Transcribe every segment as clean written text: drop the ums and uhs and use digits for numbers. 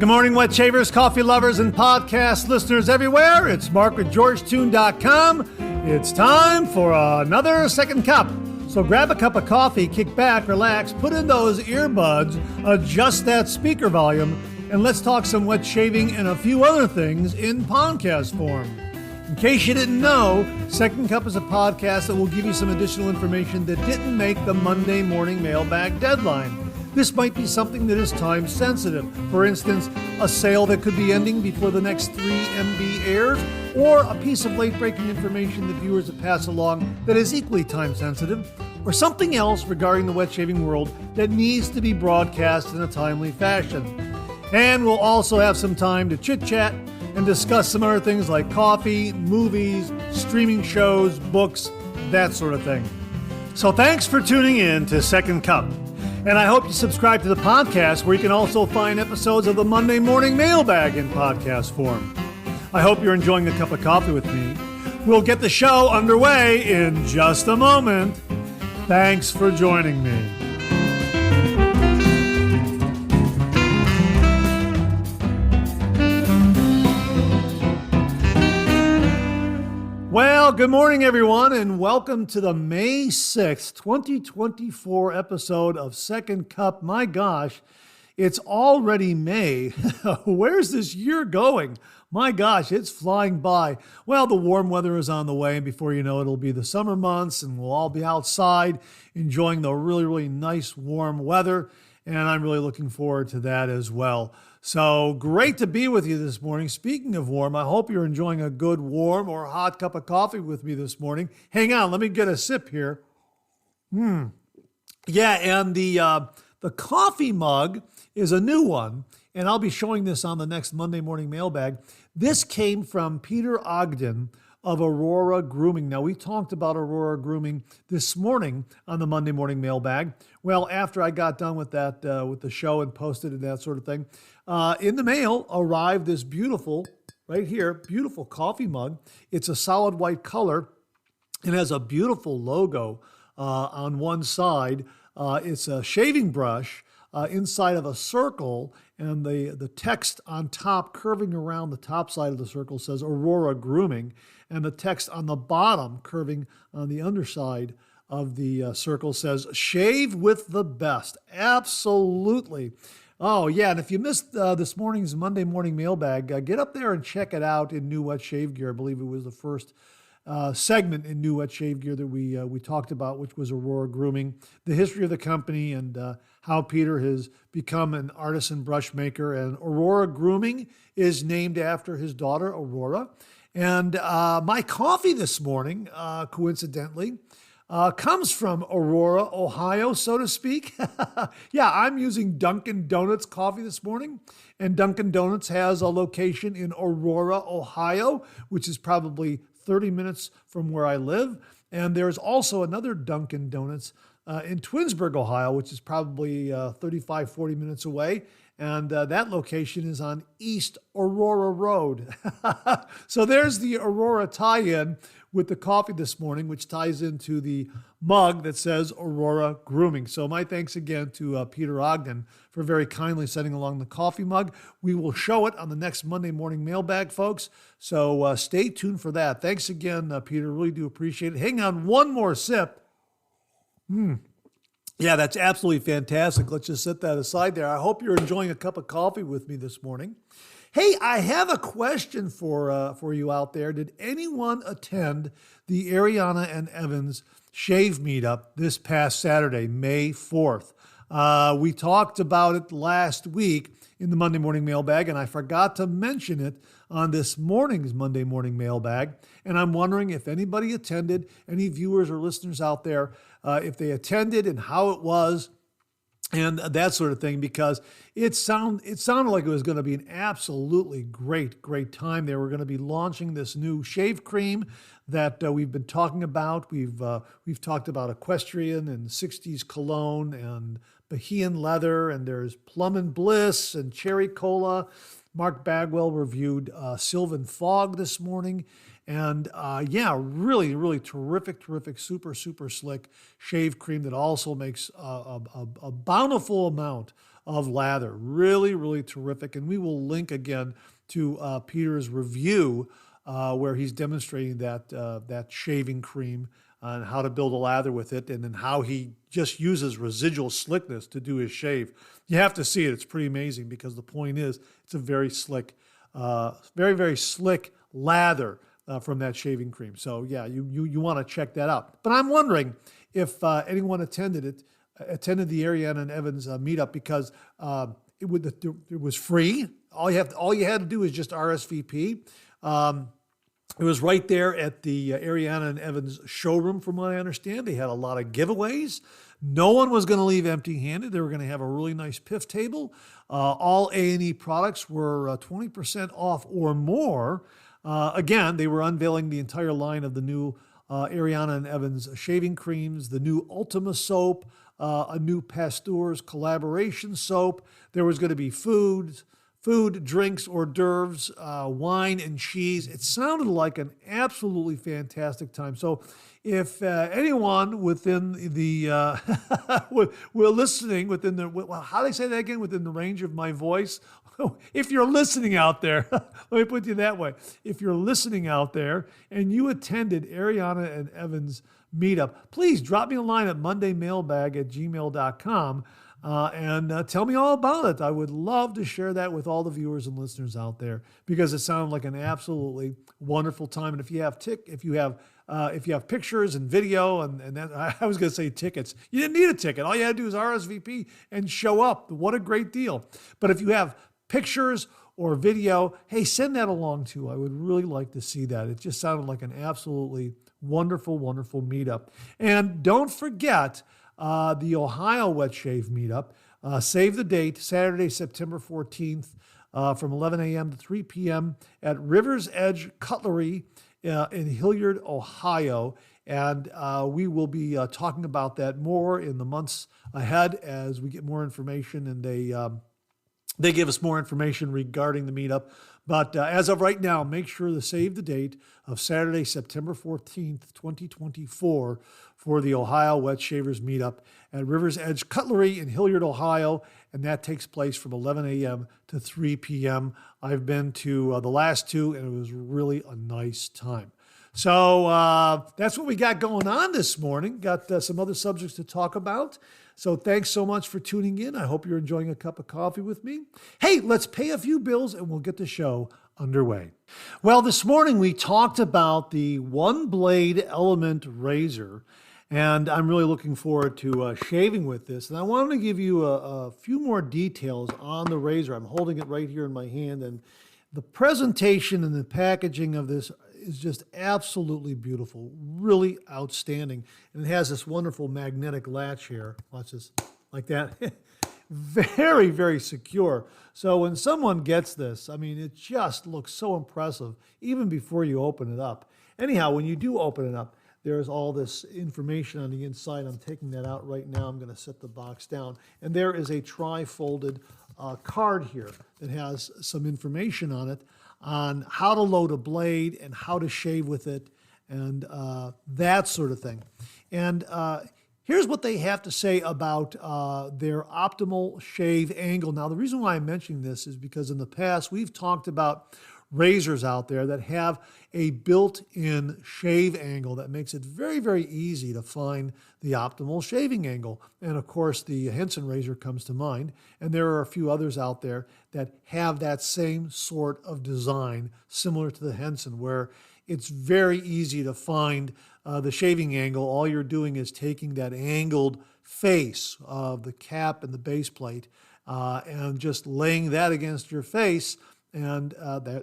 Good morning, wet shavers, coffee lovers, and podcast listeners everywhere. It's Mark with GeorgeToon.com. It's time for another second cup. So grab a cup of coffee, kick back, relax, put in those earbuds, adjust that speaker volume, and let's talk some wet shaving and a few other things in podcast form. In case you didn't know, Second Cup is a podcast that will give you some additional information that didn't make the Monday morning mailbag deadline. This might be something that is time sensitive. For instance, a sale that could be ending before the next 3 MB airs, or a piece of late breaking information that viewers have passed along that is equally time sensitive, or something else regarding the wet shaving world that needs to be broadcast in a timely fashion. And we'll also have some time to chit chat and discuss some other things like coffee, movies, streaming shows, books, that sort of thing. So thanks for tuning in to Second Cup. And I hope you subscribe to the podcast, where you can also find episodes of the Monday Morning Mailbag in podcast form. I hope you're enjoying a cup of coffee with me. We'll get the show underway in just a moment. Thanks for joining me. Well, good morning, everyone, and welcome to the May 6th, 2024 episode of Second Cup. My gosh, it's already May. Where's this year going? My gosh, it's flying by. Well, the warm weather is on the way, and before you know it, it'll be the summer months, and we'll all be outside enjoying the really, really nice warm weather, and I'm really looking forward to that as well. So great to be with you this morning. Speaking of warm, I hope you're enjoying a good warm or hot cup of coffee with me this morning. Hang on, let me get a sip here. Yeah, and the coffee mug is a new one, and I'll be showing this on the next Monday Morning Mailbag. This came from Peter Ogden of Aurora Grooming. Now, we talked about Aurora Grooming this morning on the Monday Morning Mailbag. Well, after I got done with that, with the show and posted and that sort of thing, in the mail arrived this beautiful, right here, beautiful coffee mug. It's a solid white color. It has a beautiful logo on one side. It's a shaving brush inside of a circle, and the text on top, curving around the top side of the circle, says Aurora Grooming, and the text on the bottom, curving on the underside of the circle, says "Shave with the best." Absolutely. Oh, yeah, and if you missed this morning's Monday Morning Mailbag, get up there and check it out in New Wet Shave Gear. I believe it was the first segment in New Wet Shave Gear that we talked about, which was Aurora Grooming, the history of the company, and how Peter has become an artisan brush maker. And Aurora Grooming is named after his daughter, Aurora. And my coffee this morning, coincidentally, comes from Aurora, Ohio, so to speak. Yeah, I'm using Dunkin' Donuts coffee this morning, and Dunkin' Donuts has a location in Aurora, Ohio, which is probably 30 minutes from where I live. And there's also another Dunkin' Donuts in Twinsburg, Ohio, which is probably 35, 40 minutes away. And that location is on East Aurora Road. So there's the Aurora tie-in with the coffee this morning, which ties into the mug that says Aurora Grooming. So my thanks again to Peter Ogden for very kindly sending along the coffee mug. We will show it on the next Monday Morning Mailbag, folks. So stay tuned for that. Thanks again, Peter. Really do appreciate it. Hang on one more sip. Yeah, that's absolutely fantastic. Let's just set that aside there. I hope you're enjoying a cup of coffee with me this morning. Hey, I have a question for you out there. Did anyone attend the Ariana and Evans Shave Meetup this past Saturday, May 4th? We talked about it last week in the Monday Morning Mailbag, and I forgot to mention it on this morning's Monday Morning Mailbag. And I'm wondering if anybody attended, any viewers or listeners out there, if they attended and how it was, and that sort of thing, because it sounded like it was going to be an absolutely great time. They were going to be launching this new shave cream that we've been talking about. We've talked about equestrian and 60s cologne and Bohemian leather, and there's plum and bliss and cherry cola. Mark Bagwell reviewed Sylvan Fog this morning. And yeah, really, really terrific, super, super slick shave cream that also makes a bountiful amount of lather. Really, really terrific. And we will link again to Peter's review where he's demonstrating that shaving cream and how to build a lather with it, and then how he just uses residual slickness to do his shave. You have to see it. It's pretty amazing, because the point is it's a very slick, very slick lather from that shaving cream. So yeah, you want to check that out. But I'm wondering if anyone attended the Ariana and Evans meetup, because it was free. All you had to do is just RSVP. It was right there at the Ariana and Evans showroom, from what I understand. They had a lot of giveaways. No one was going to leave empty-handed. They were going to have a really nice piff table. All A&E products were 20% off or more. Again, they were unveiling the entire line of the new Ariana and Evans shaving creams, the new Ultima soap, a new Pasteur's collaboration soap. There was going to be food, drinks, hors d'oeuvres, wine, and cheese. It sounded like an absolutely fantastic time. So if anyone within the, we're listening within the, well, how do they say that again? Within the range of my voice? If you're listening out there, let me put it that way. If you're listening out there and you attended Ariana and Evans meetup, please drop me a line at mondaymailbag@gmail.com. And tell me all about it. I would love to share that with all the viewers and listeners out there, because it sounded like an absolutely wonderful time. And if you have pictures and video, and that, I was going to say tickets. You didn't need a ticket. All you had to do is RSVP and show up. What a great deal. But if you have pictures or video, hey, send that along too. I would really like to see that. It just sounded like an absolutely wonderful meetup. And don't forget the Ohio Wet Shave meetup. Save the date, Saturday, September 14th, from 11 a.m. to 3 p.m. at River's Edge Cutlery in Hilliard, Ohio. And we will be talking about that more in the months ahead as we get more information, and they give us more information regarding the meetup. But as of right now, make sure to save the date of Saturday, September 14th, 2024, for the Ohio Wet Shavers meetup at River's Edge Cutlery in Hilliard, Ohio. And that takes place from 11 a.m. to 3 p.m. I've been to the last two, and it was really a nice time. So that's what we got going on this morning. Got some other subjects to talk about. So thanks so much for tuning in. I hope you're enjoying a cup of coffee with me. Hey, let's pay a few bills and we'll get the show underway. Well, this morning we talked about the One Blade Element razor, and I'm really looking forward to shaving with this. And I wanted to give you a few more details on the razor. I'm holding it right here in my hand, and the presentation and the packaging of this is just absolutely beautiful, really outstanding. And it has this wonderful magnetic latch here. Watch this, like that. Very secure. So when someone gets this, I mean, it just looks so impressive, even before you open it up. Anyhow, when you do open it up, there's all this information on the inside. I'm taking that out right now. I'm going to set the box down. And there is a tri-folded card here that has some information on it on how to load a blade and how to shave with it, and that sort of thing. And here's what they have to say about their optimal shave angle. Now, the reason why I'm mentioning this is because in the past we've talked about razors out there that have a built-in shave angle that makes it very easy to find the optimal shaving angle. And of course, the Henson razor comes to mind. And there are a few others out there that have that same sort of design, similar to the Henson, where it's very easy to find the shaving angle. All you're doing is taking that angled face of the cap and the base plate and just laying that against your face, and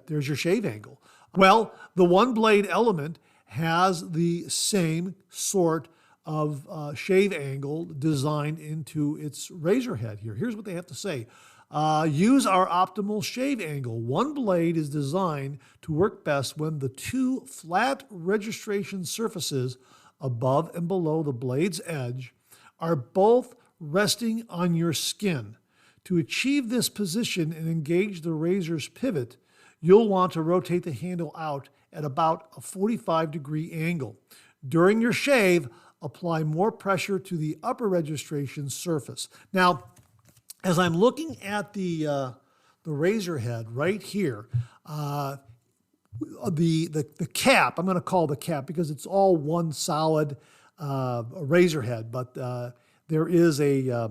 there's your shave angle. Well, the One Blade Element has the same sort of shave angle designed into its razor head here. Here's what they have to say. Use our optimal shave angle. One blade is designed to work best when the two flat registration surfaces above and below the blade's edge are both resting on your skin. To achieve this position and engage the razor's pivot, you'll want to rotate the handle out at about a 45-degree angle. During your shave, apply more pressure to the upper registration surface. Now, as I'm looking at the razor head right here, the cap, I'm going to call the cap because it's all one solid razor head, but there is a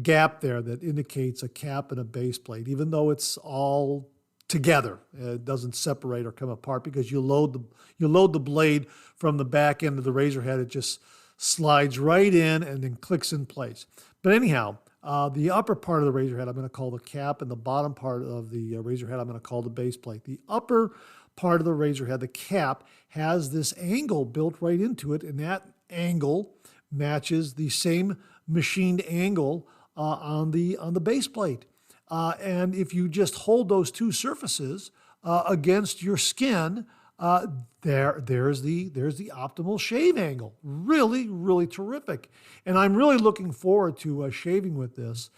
gap there that indicates a cap and a base plate, even though it's all together. It doesn't separate or come apart because you load the blade from the back end of the razor head. It just slides right in and then clicks in place. But anyhow, the upper part of the razor head I'm going to call the cap, and the bottom part of the razor head I'm going to call the base plate. The upper part of the razor head, the cap, has this angle built right into it, and that angle matches the same machined angle on the base plate. And if you just hold those two surfaces against your skin, there's the optimal shave angle. Really, really terrific. And I'm really looking forward to shaving with this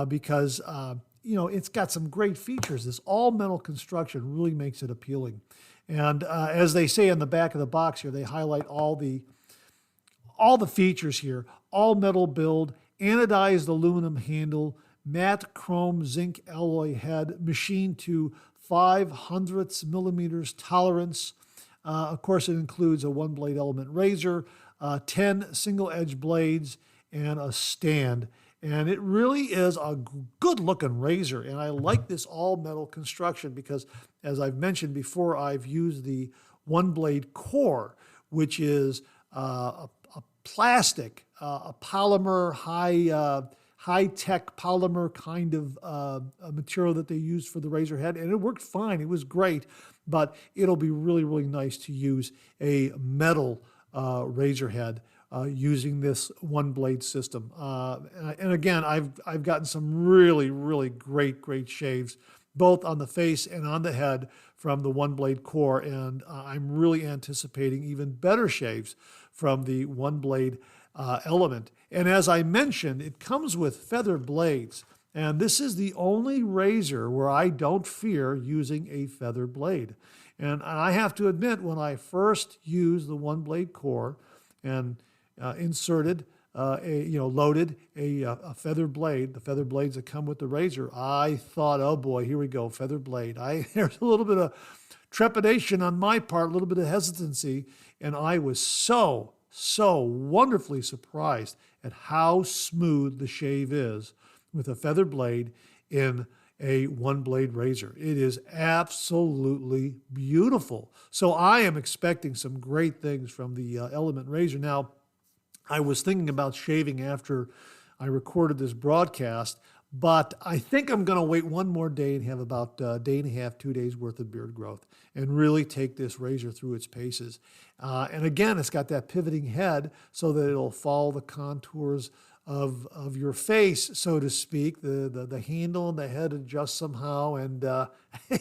because it's got some great features. This all metal construction really makes it appealing. And as they say on the back of the box here, they highlight all the features here: all metal build, anodized aluminum handle, matte chrome zinc alloy head, machined to 0.05 millimeters tolerance. Of course, it includes a one-blade element razor, 10 single-edge blades, and a stand. And it really is a good-looking razor. And I like this all-metal construction because, as I've mentioned before, I've used the one-blade core, which is a plastic, a polymer, high-tech polymer kind of a material that they use for the razor head. And it worked fine. It was great. But it'll be really, really nice to use a metal razor head using this one-blade system. And again, I've gotten some really, really great shaves, both on the face and on the head from the one-blade core. And I'm really anticipating even better shaves from the one-blade element. And as I mentioned, it comes with feather blades. And this is the only razor where I don't fear using a feather blade. And I have to admit, when I first used the one-blade core and loaded a feather blade, the feather blades that come with the razor, I thought, oh boy, here we go, feather blade. There's a little bit of trepidation on my part, a little bit of hesitancy, and I was so wonderfully surprised at how smooth the shave is with a feather blade in a one-blade razor. It is absolutely beautiful. So I am expecting some great things from the Element razor. Now, I was thinking about shaving after I recorded this broadcast, but I think I'm going to wait one more day and have about a day and a half, 2 days worth of beard growth and really take this razor through its paces. And again, it's got that pivoting head so that it'll follow the contours of your face, so to speak. The handle and the head adjust somehow. And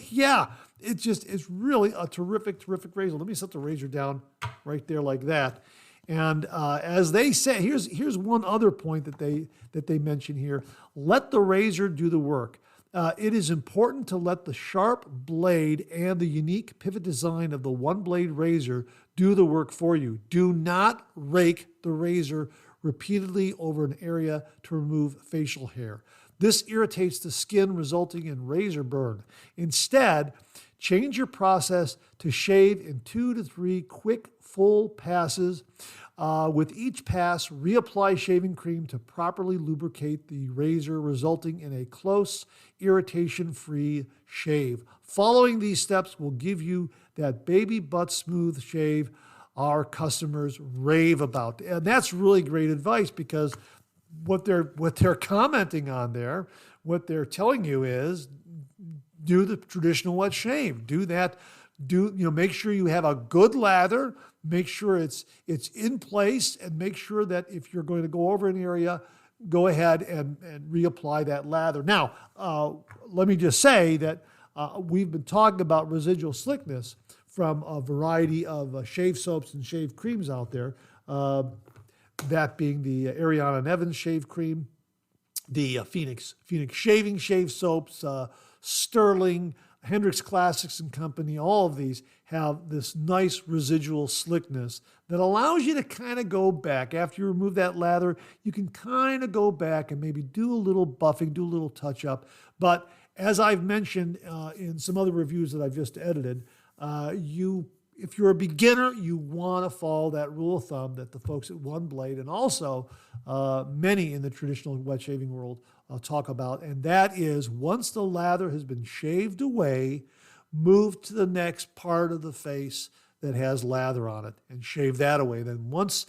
yeah, it's really a terrific razor. Let me set the razor down right there like that. And as they say, here's one other point that they mention here. Let the razor do the work. It is important to let the sharp blade and the unique pivot design of the one-blade razor do the work for you. Do not rake the razor repeatedly over an area to remove facial hair. This irritates the skin, resulting in razor burn. Instead, change your process to shave in 2 to 3 quick, full passes. With each pass, reapply shaving cream to properly lubricate the razor, resulting in a close, irritation-free shave. Following these steps will give you that baby butt smooth shave our customers rave about. And that's really great advice, because what they're commenting on there, what they're telling you is, do the traditional wet shave. Do that. Make sure you have a good lather. Make sure it's in place, and make sure that if you're going to go over an area, go ahead and reapply that lather. Now, let me just say that we've been talking about residual slickness from a variety of shave soaps and shave creams out there. that being the Ariana and Evans shave cream, the Phoenix shave soaps, Sterling, Hendrix Classics and Company, all of these have this nice residual slickness that allows you to kind of go back. After you remove that lather, you can kind of go back and maybe do a little buffing, do a little touch up. But as I've mentioned in some other reviews that I've just edited, if you're a beginner, you want to follow that rule of thumb that the folks at One Blade and also many in the traditional wet shaving world talk about, and that is once the lather has been shaved away, move to the next part of the face that has lather on it and shave that away. Then once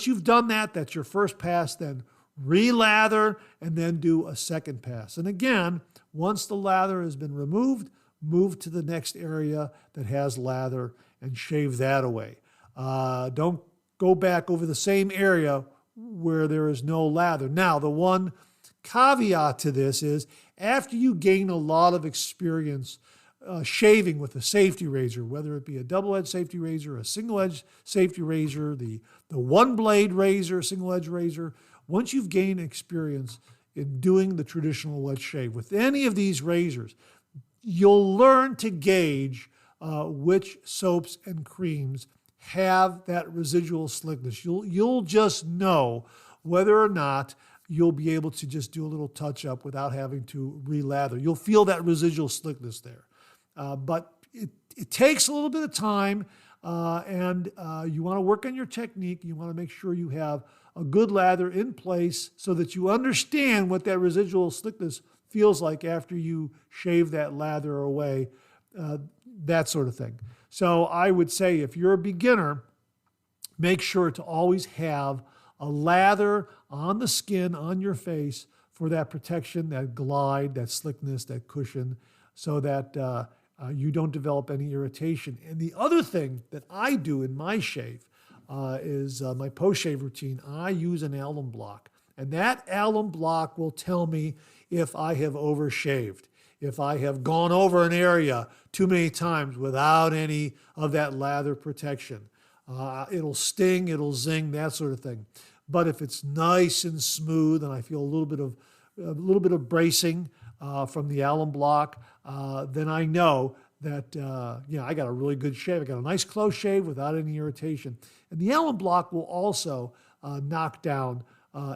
you've done that, that's your first pass, then re-lather and then do a second pass. And again, once the lather has been removed, move to the next area that has lather and shave that away. Don't go back over the same area where there is no lather. Now, the one caveat to this is after you gain a lot of experience shaving with a safety razor, whether it be a double-edged safety razor, a single-edged safety razor, the one-blade razor, single-edged razor, once you've gained experience in doing the traditional wet shave with any of these razors, you'll learn to gauge which soaps and creams have that residual slickness. You'll just know whether or not you'll be able to just do a little touch up without having to re-lather. You'll feel that residual slickness there. But it takes a little bit of time and you want to work on your technique. You want to make sure you have a good lather in place so that you understand what that residual slickness feels like after you shave that lather away, that sort of thing. So I would say if you're a beginner, make sure to always have a lather on the skin, on your face for that protection, that glide, that slickness, that cushion, so that you don't develop any irritation. And the other thing that I do in my shave is my post-shave routine. I use an alum block. And that alum block will tell me if I have overshaved, if I have gone over an area too many times without any of that lather protection. It'll sting, it'll zing, that sort of thing. But if it's nice and smooth and I feel a little bit of bracing from the alum block, then I know that I got a really good shave. I got a nice close shave without any irritation. And the alum block will also knock down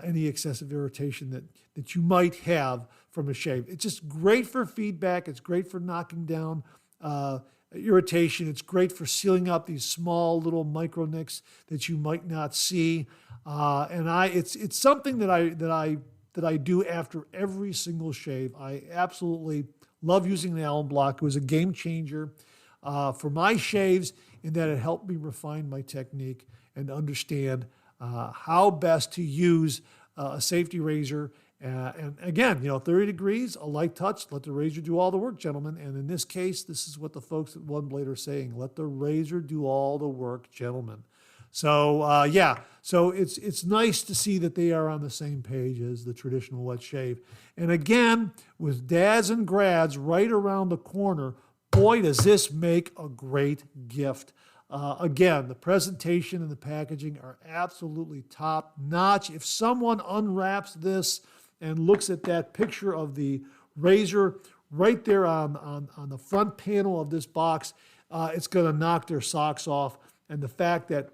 any excessive irritation that you might have from a shave. It's just great for feedback. It's great for knocking down irritation. It's great for sealing up these small little micro nicks that you might not see. And it's something that I do after every single shave. I absolutely love using the alum block. It was a game changer for my shaves in that it helped me refine my technique and understand how best to use a safety razor. And again, 30 degrees, a light touch, let the razor do all the work, gentlemen. And in this case, this is what the folks at One Blade are saying. Let the razor do all the work, gentlemen. So, so it's nice to see that they are on the same page as the traditional wet shave. And again, with dads and grads right around the corner, boy, does this make a great gift. Again, the presentation and the packaging are absolutely top notch. If someone unwraps this and looks at that picture of the razor right there on the front panel of this box, it's going to knock their socks off. And the fact that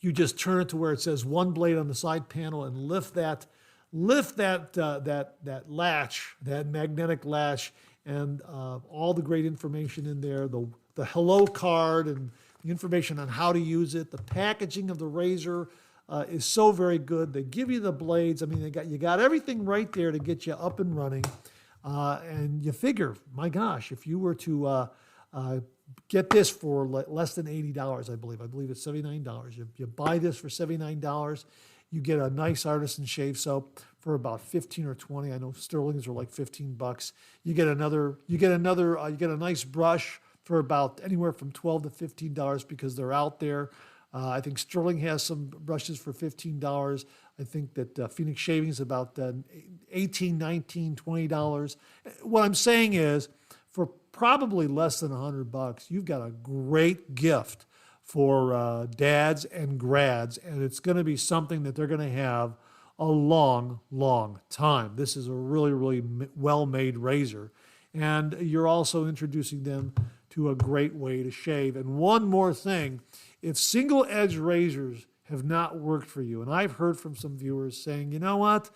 you just turn it to where it says One Blade on the side panel and lift that latch, that magnetic latch, and all the great information in there, the hello card and the information on how to use it. The packaging of the razor is so very good. They give you the blades. I mean, you got everything right there to get you up and running. And you figure, my gosh, if you were to get this for less than $80, I believe it's $79. You buy this for $79. You get a nice artisan shave soap for about 15 or 20. I know Sterling's are like $15. You get a nice brush for about anywhere from $12 to $15 because they're out there. I think Sterling has some brushes for $15. I think that Phoenix Shaving is about $18, $19, $20. What I'm saying is, for probably less than $100, you've got a great gift for dads and grads, and it's going to be something that they're going to have a long, long time. This is a really, really well-made razor, and you're also introducing them to a great way to shave. And one more thing, if single-edge razors have not worked for you, and I've heard from some viewers saying, you know what,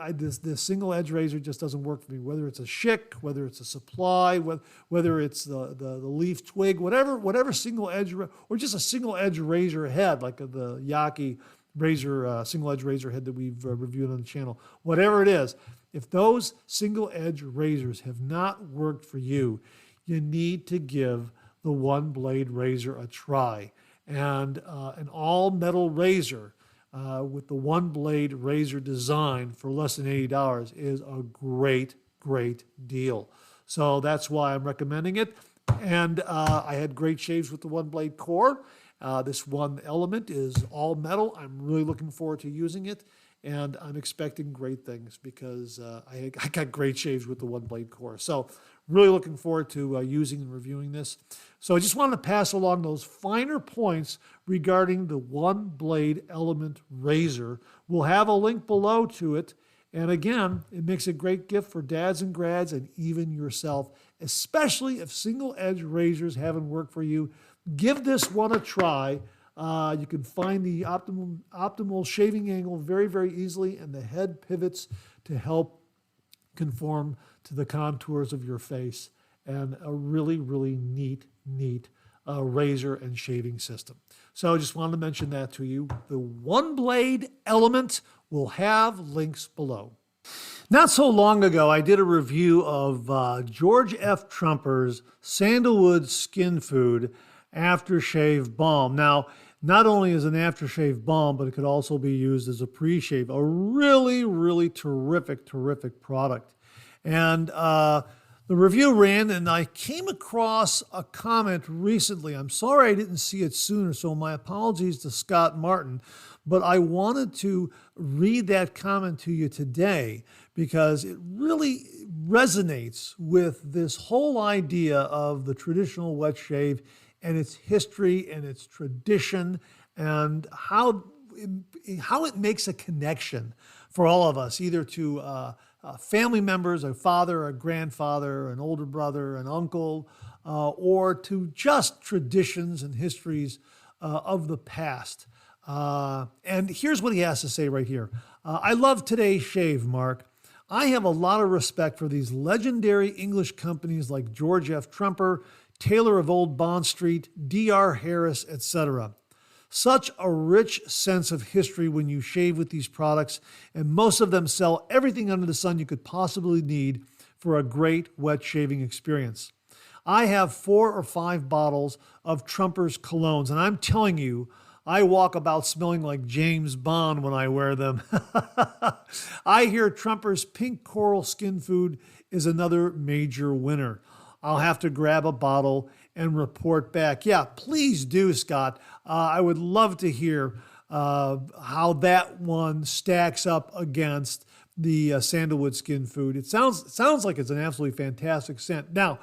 this single edge razor just doesn't work for me. Whether it's a Schick, whether it's a Supply, whether it's the leaf twig, whatever single edge, or just a single edge razor head like the Yaki razor, single edge razor head that we've reviewed on the channel. Whatever it is, if those single edge razors have not worked for you, you need to give the one blade razor a try. And an all metal razor with the one blade razor design for less than $80 is a great, great deal. So that's why I'm recommending it. And I had great shaves with the one blade core. This one element is all metal. I'm really looking forward to using it. And I'm expecting great things because I got great shaves with the one blade core. So really looking forward to using and reviewing this. So I just wanted to pass along those finer points regarding the one blade element razor. We'll have a link below to it. And again, it makes a great gift for dads and grads and even yourself, especially if single edge razors haven't worked for you. Give this one a try. You can find the optimal shaving angle very, very easily, and the head pivots to help conform to the contours of your face, and a really, really neat razor and shaving system. So I just wanted to mention that to you. The one blade element will have links below. Not so long ago, I did a review of George F. Trumper's Sandalwood Skin Food Aftershave Balm. Now, not only as an aftershave balm, but it could also be used as a pre-shave. A really, really terrific product. And the review ran, and I came across a comment recently. I'm sorry I didn't see it sooner, so my apologies to Scott Martin. But I wanted to read that comment to you today because it really resonates with this whole idea of the traditional wet shave and its history and its tradition and how it makes a connection for all of us, either to family members, a father, a grandfather, an older brother, an uncle, or to just traditions and histories of the past. And here's what he has to say right here. I love today's shave, Mark. I have a lot of respect for these legendary English companies like George F. Trumper, Taylor of Old Bond Street, D.R. Harris, etc. Such a rich sense of history when you shave with these products, and most of them sell everything under the sun you could possibly need for a great wet shaving experience. I have 4 or 5 bottles of Trumper's colognes, and I'm telling you, I walk about smelling like James Bond when I wear them. I hear Trumper's Pink Coral Skin Food is another major winner. I'll have to grab a bottle and report back. Yeah, please do, Scott. I would love to hear how that one stacks up against the Sandalwood Skin Food. It sounds like it's an absolutely fantastic scent. Now,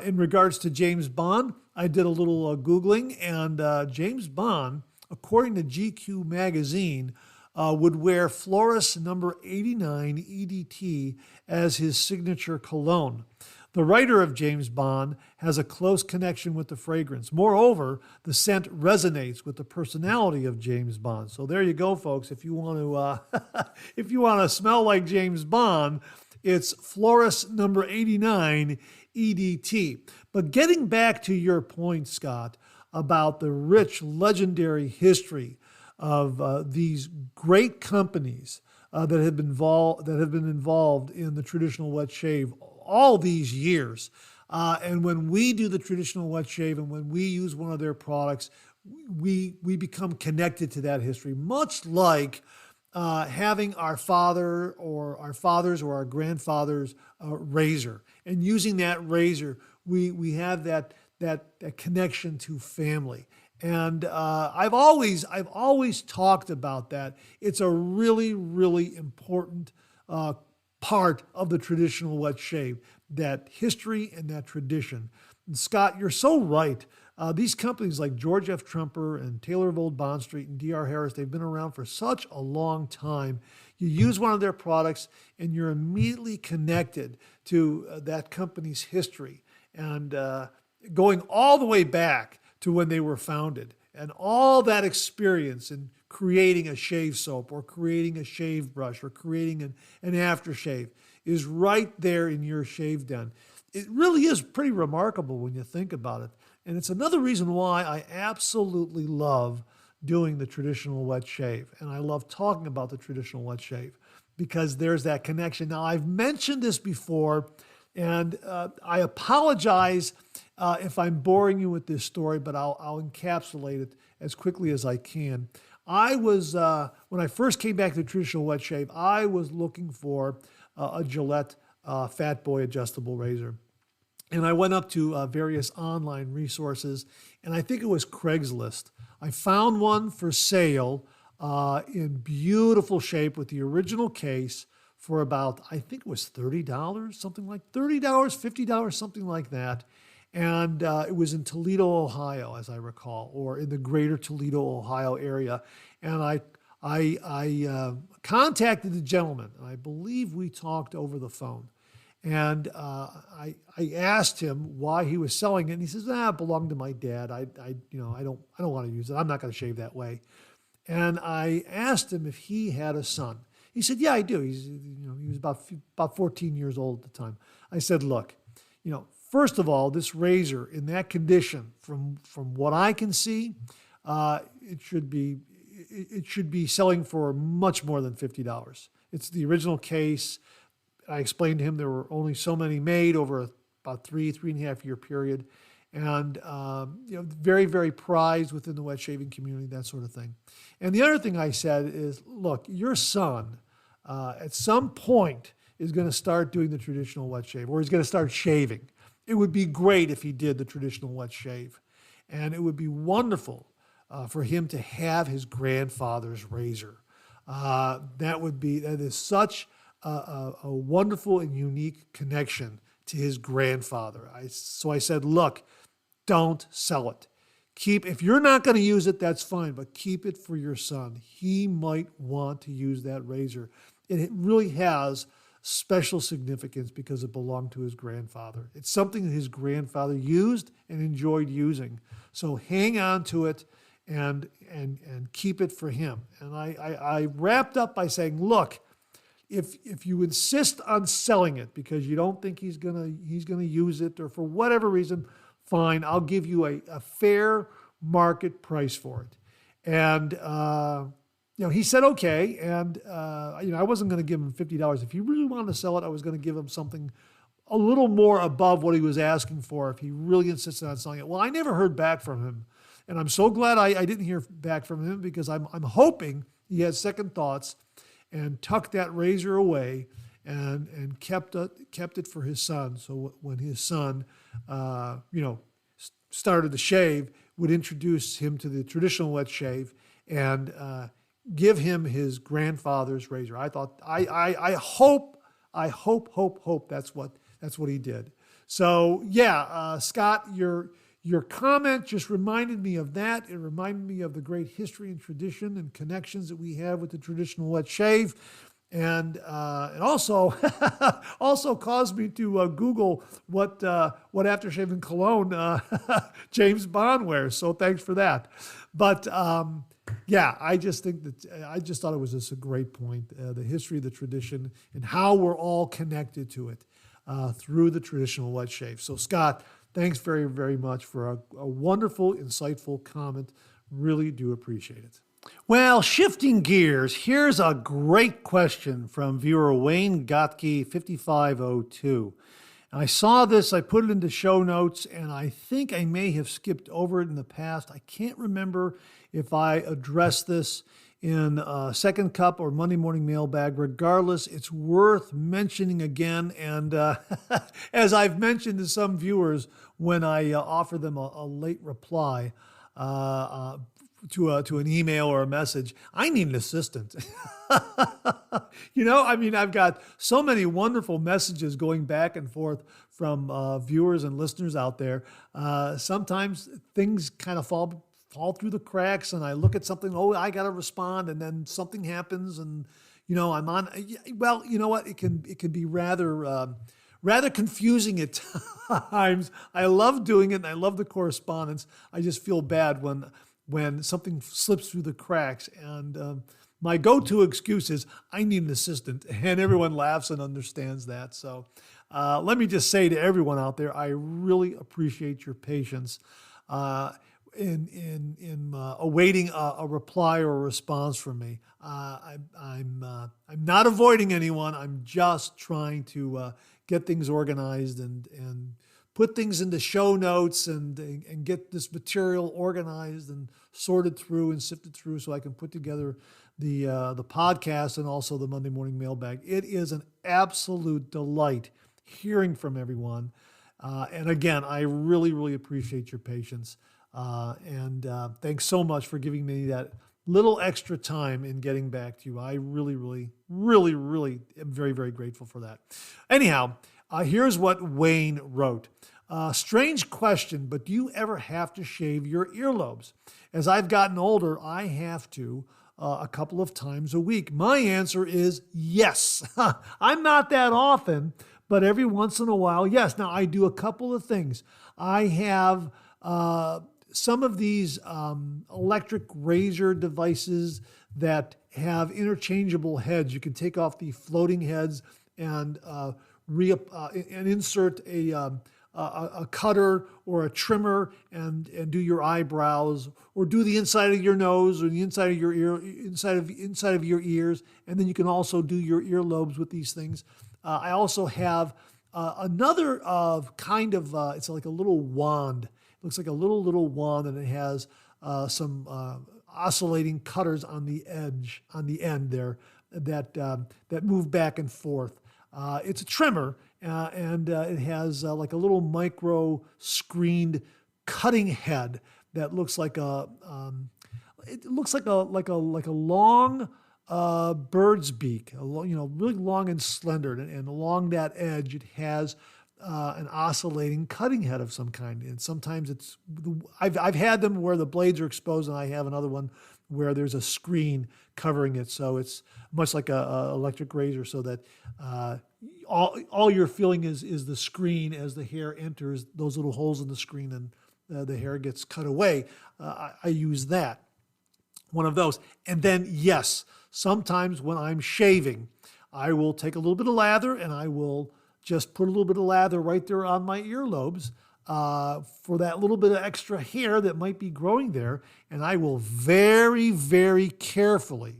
in regards to James Bond, I did a little Googling, and James Bond, according to GQ magazine, would wear Florist number 89 EDT as his signature cologne. The writer of James Bond has a close connection with the fragrance. Moreover, the scent resonates with the personality of James Bond. So there you go, folks. If you want to smell like James Bond, it's Florist number 89 EDT. But getting back to your point, Scott, about the rich, legendary history of these great companies that have been involved in the traditional wet shave all these years. And when we do the traditional wet shave and when we use one of their products, we become connected to that history, much like having our father's or our grandfather's razor. And using that razor, we have that connection to family. And I've always talked about that. It's a really, really important part of the traditional wet shave, that history and that tradition. And Scott, you're so right. These companies like George F. Trumper and Taylor of Old Bond Street and D.R. Harris, they've been around for such a long time. You use one of their products and you're immediately connected to that company's history and going all the way back to when they were founded and all that experience in creating a shave soap or creating a shave brush or creating an aftershave is right there in your shave den. It really is pretty remarkable when you think about it. And it's another reason why I absolutely love doing the traditional wet shave. And I love talking about the traditional wet shave because there's that connection. Now, I've mentioned this before, and I apologize if I'm boring you with this story, but I'll encapsulate it as quickly as I can. I was, when I first came back to the traditional wet shave, I was looking for a Gillette Fat Boy adjustable razor. And I went up to various online resources, and I think it was Craigslist. I found one for sale in beautiful shape with the original case for about, I think it was $30, something like $30, $50, something like that. And it was in Toledo, Ohio, as I recall, or in the greater Toledo, Ohio area. And I contacted the gentleman, and I believe we talked over the phone. And I asked him why he was selling it, and he says, "It belonged to my dad. I don't want to use it. I'm not going to shave that way." And I asked him if he had a son. He said, "Yeah, I do." He was about 14 years old at the time. I said, "Look, first of all, this razor in that condition, from what I can see, it should be selling for much more than $50. It's the original case." I explained to him there were only so many made over about 3.5 year period, and very, very prized within the wet shaving community, that sort of thing. And the other thing I said is, look, your son at some point is going to start doing the traditional wet shave, or he's going to start shaving. It would be great if he did the traditional wet shave, and it would be wonderful for him to have his grandfather's razor. That is such a wonderful and unique connection to his grandfather. So I said, look, don't sell it. If you're not going to use it, that's fine, but keep it for your son. He might want to use that razor. It really has special significance because it belonged to his grandfather. It's something that his grandfather used and enjoyed using. So hang on to it and keep it for him. And I wrapped up by saying, look, if you insist on selling it because you don't think he's gonna use it, or for whatever reason, fine, I'll give you a fair market price for it. And he said okay, and I wasn't going to give him $50. If he really wanted to sell it, I was going to give him something a little more above what he was asking for if he really insisted on selling it. Well, I never heard back from him, and I'm so glad I didn't hear back from him, because I'm hoping he has second thoughts and tucked that razor away and kept it for his son. So when his son, started to shave, would introduce him to the traditional wet shave and give him his grandfather's razor. I thought, I hope that's what he did. So yeah, Scott, your comment just reminded me of that. It reminded me of the great history and tradition and connections that we have with the traditional wet shave. And it also caused me to Google what aftershave cologne James Bond wears. So thanks for that. But I just thought it was just a great point, the history, the tradition, and how we're all connected to it through the traditional wet shave. So Scott, thanks very, very much for a wonderful, insightful comment. Really do appreciate it. Well, shifting gears, here's a great question from viewer Wayne Gotke 5502. And I saw this, I put it into show notes, and I think I may have skipped over it in the past. I can't remember if I addressed this in Second Cup or Monday Morning Mailbag. Regardless, it's worth mentioning again. And as I've mentioned to some viewers when I offer them a late reply, to an email or a message, I need an assistant. I've got so many wonderful messages going back and forth from viewers and listeners out there. Sometimes things kind of fall through the cracks, and I look at something, oh, I got to respond, and then something happens, and I'm on. Well, you know what? It can be rather confusing at times. I love doing it, and I love the correspondence. I just feel bad when something slips through the cracks. And my go-to excuse is, I need an assistant, and everyone laughs and understands that. So let me just say to everyone out there, I really appreciate your patience in awaiting a reply or a response from me. I'm not avoiding anyone. I'm just trying to get things organized and put things into show notes and get this material organized and sorted through and sifted through so I can put together the podcast and also the Monday morning mailbag. It is an absolute delight hearing from everyone. And again, I really, really appreciate your patience. And thanks so much for giving me that little extra time in getting back to you. I really, really, really, really am very, very grateful for that. Anyhow, here's what Wayne wrote. Strange question, but do you ever have to shave your earlobes? As I've gotten older, I have to a couple of times a week. My answer is yes. I'm not that often, but every once in a while, yes. Now, I do a couple of things. I have some of these electric razor devices that have interchangeable heads. You can take off the floating heads and insert a cutter or a trimmer and do your eyebrows, or do the inside of your nose or the inside of your ear, inside of your ears, and then you can also do your earlobes with these things. I also have another kind of it's like a little wand. It looks like a little wand, and it has some oscillating cutters on the end there that move back and forth. It's a trimmer, and it has like a little micro screened cutting head that looks like a long bird's beak, really long and slender, and along that edge it has an oscillating cutting head of some kind. And sometimes I've had them where the blades are exposed, and I have another one where there's a screen covering it. So it's much like a electric razor, so that all you're feeling is the screen as the hair enters those little holes in the screen, and the hair gets cut away. I use that, one of those. And then, yes, sometimes when I'm shaving, I will take a little bit of lather and I will just put a little bit of lather right there on my earlobes for that little bit of extra hair that might be growing there. And I will very, very carefully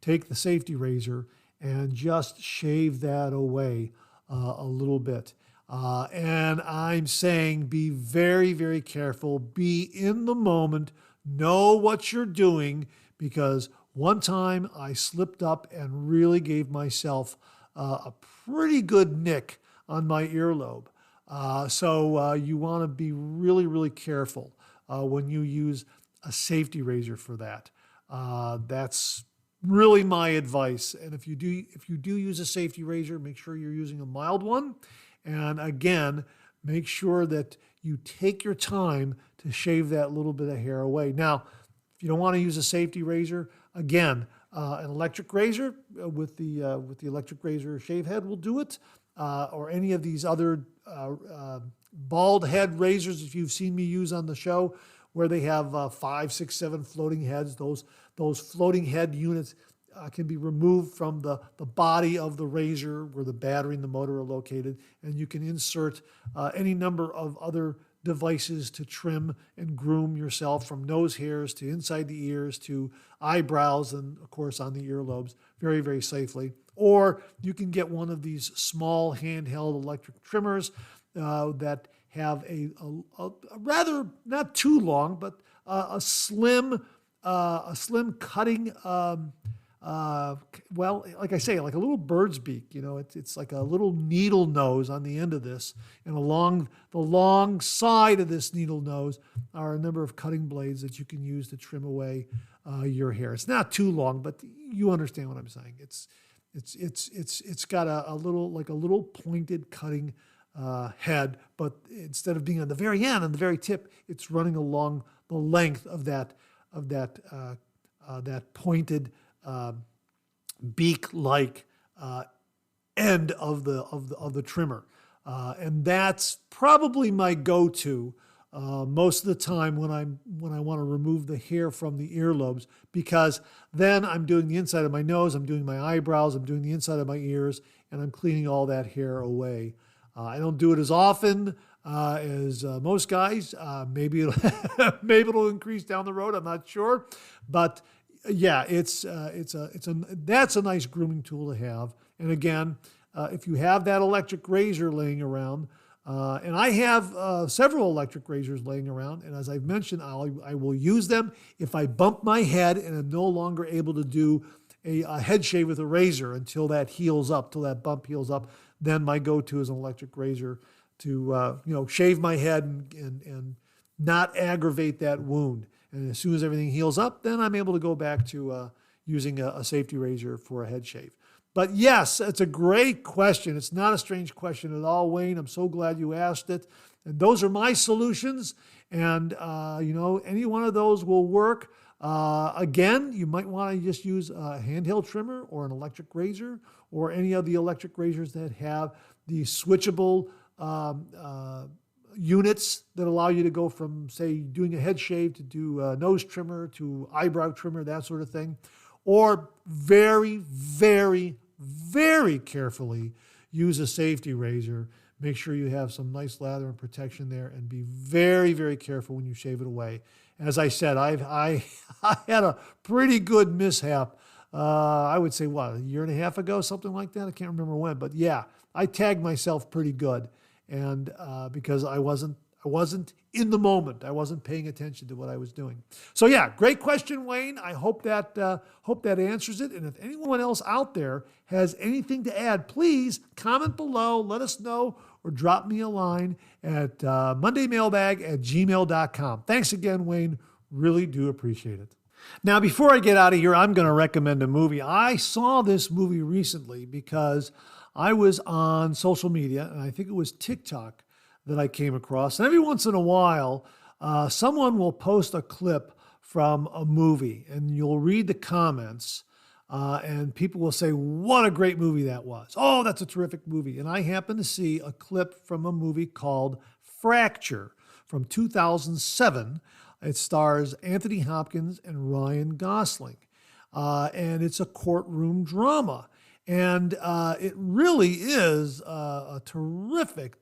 take the safety razor and just shave that away a little bit. And I'm saying be very, very careful. Be in the moment. Know what you're doing, because one time I slipped up and really gave myself a pretty good nick on my earlobe. So you want to be really, really careful when you use a safety razor for that. That's really my advice. And if you do use a safety razor, make sure you're using a mild one. And again, make sure that you take your time to shave that little bit of hair away. Now, if you don't want to use a safety razor, again, an electric razor with the electric razor shave head will do it, or any of these other bald head razors that you've seen me use on the show, where they have 5, 6, 7 floating heads. Those floating head units can be removed from the body of the razor where the battery and the motor are located, and you can insert any number of other devices to trim and groom yourself, from nose hairs to inside the ears to eyebrows, and of course on the earlobes, very, very safely. Or you can get one of these small handheld electric trimmers that have a rather, not too long, but a slim cutting well, like I say, like a little bird's beak. It's like a little needle nose on the end of this, and along the long side of this needle nose are a number of cutting blades that you can use to trim away your hair. It's not too long, but you understand what I'm saying. It's got a little pointed cutting head, but instead of being on the very end, on the very tip, it's running along the length of that pointed beak-like end of the trimmer, and that's probably my go-to most of the time when I want to remove the hair from the earlobes, because then I'm doing the inside of my nose, I'm doing my eyebrows, I'm doing the inside of my ears, and I'm cleaning all that hair away. I don't do it as often as most guys. Maybe it'll increase down the road. I'm not sure, but yeah, that's a nice grooming tool to have. And again, if you have that electric razor laying around, and I have several electric razors laying around, and as I've mentioned, I will use them if I bump my head and I'm no longer able to do a head shave with a razor until that heals up, till that bump heals up. Then my go-to is an electric razor to shave my head and not aggravate that wound. And as soon as everything heals up, then I'm able to go back to using a safety razor for a head shave. But yes, it's a great question. It's not a strange question at all, Wayne. I'm so glad you asked it. And those are my solutions. And, any one of those will work. Again, you might want to just use a handheld trimmer or an electric razor or any of the electric razors that have the switchable units that allow you to go from, say, doing a head shave to do a nose trimmer to eyebrow trimmer, that sort of thing. Or very, very, very carefully use a safety razor. Make sure you have some nice lather and protection there, and be very, very careful when you shave it away. As I said, I had a pretty good mishap. I would say, a year and a half ago, something like that. I can't remember when, but yeah, I tagged myself pretty good, and because I wasn't in the moment, I wasn't paying attention to what I was doing. So yeah, great question, Wayne. I hope that answers it. And if anyone else out there has anything to add, please comment below, let us know, or drop me a line at mondaymailbag@gmail.com. Thanks again, Wayne. Really do appreciate it. Now, before I get out of here, I'm going to recommend a movie. I saw this movie recently because I was on social media, and I think it was TikTok that I came across. And every once in a while, someone will post a clip from a movie, and you'll read the comments, and people will say, what a great movie that was. Oh, that's a terrific movie. And I happened to see a clip from a movie called Fracture from 2007. It stars Anthony Hopkins and Ryan Gosling. And it's a courtroom drama. And it really is a terrific,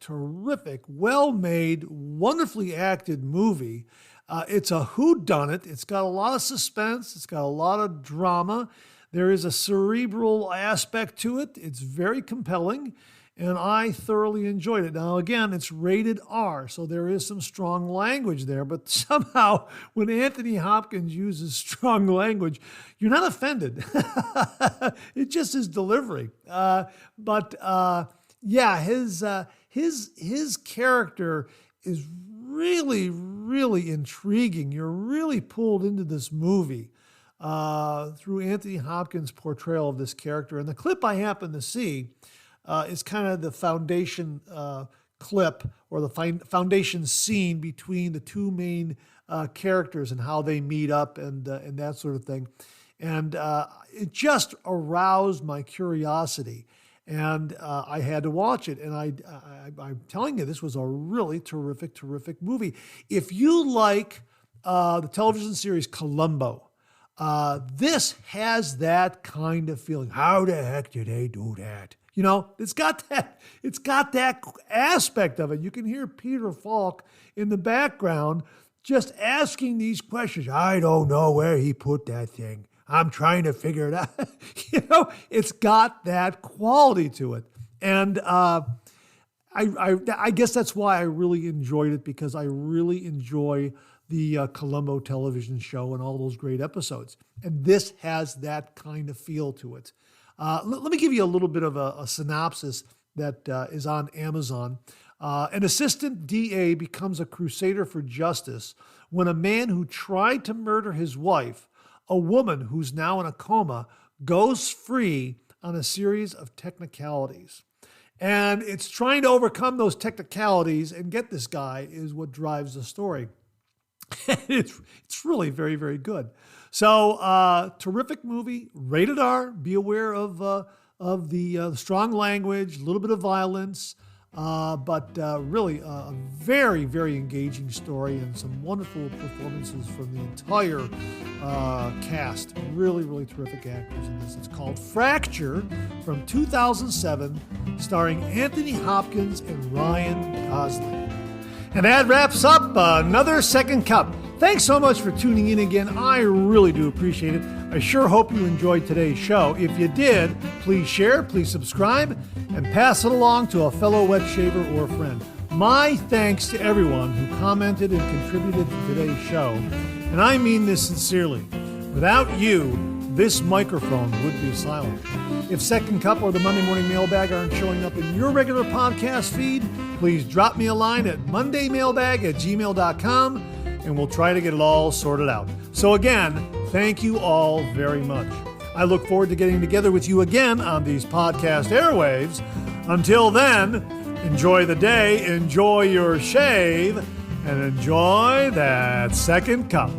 well-made, wonderfully acted movie. It's a whodunit. It's got a lot of suspense. It's got a lot of drama. There is a cerebral aspect to it. It's very compelling, and I thoroughly enjoyed it. Now, again, it's rated R, so there is some strong language there, but somehow when Anthony Hopkins uses strong language, you're not offended. It just is delivery. His character is really, really intriguing. You're really pulled into this movie through Anthony Hopkins' portrayal of this character. And the clip I happen to see is kind of the foundation clip, or the foundation scene between the two main characters and how they meet up and that sort of thing. And it just aroused my curiosity. And I had to watch it. And I'm telling you, this was a really terrific movie. If you like the television series Columbo, this has that kind of feeling. How the heck did they do that? It's got that aspect of it. You can hear Peter Falk in the background just asking these questions. I don't know where he put that thing. I'm trying to figure it out. It's got that quality to it. And I guess that's why I really enjoyed it, because I really enjoy the Columbo television show and all those great episodes. And this has that kind of feel to it. Let me give you a little bit of a synopsis that is on Amazon. An assistant DA becomes a crusader for justice when a man who tried to murder his wife, a woman who's now in a coma, goes free on a series of technicalities. And it's trying to overcome those technicalities and get this guy is what drives the story. It's really very, very good. So terrific movie, rated R. Be aware of the strong language, a little bit of violence, but really a very, very engaging story and some wonderful performances from the entire cast. Really, really terrific actors in this. It's called Fracture from 2007, starring Anthony Hopkins and Ryan Gosling. And that wraps up another Second Cup. Thanks so much for tuning in again. I really do appreciate it. I sure hope you enjoyed today's show. If you did, please share, please subscribe, and pass it along to a fellow wet shaver or friend. My thanks to everyone who commented and contributed to today's show. And I mean this sincerely. Without you, this microphone would be silent. If Second Cup or the Monday Morning Mailbag aren't showing up in your regular podcast feed, please drop me a line at mondaymailbag@gmail.com and we'll try to get it all sorted out. So again, thank you all very much. I look forward to getting together with you again on these podcast airwaves. Until then, enjoy the day, enjoy your shave, and enjoy that Second Cup.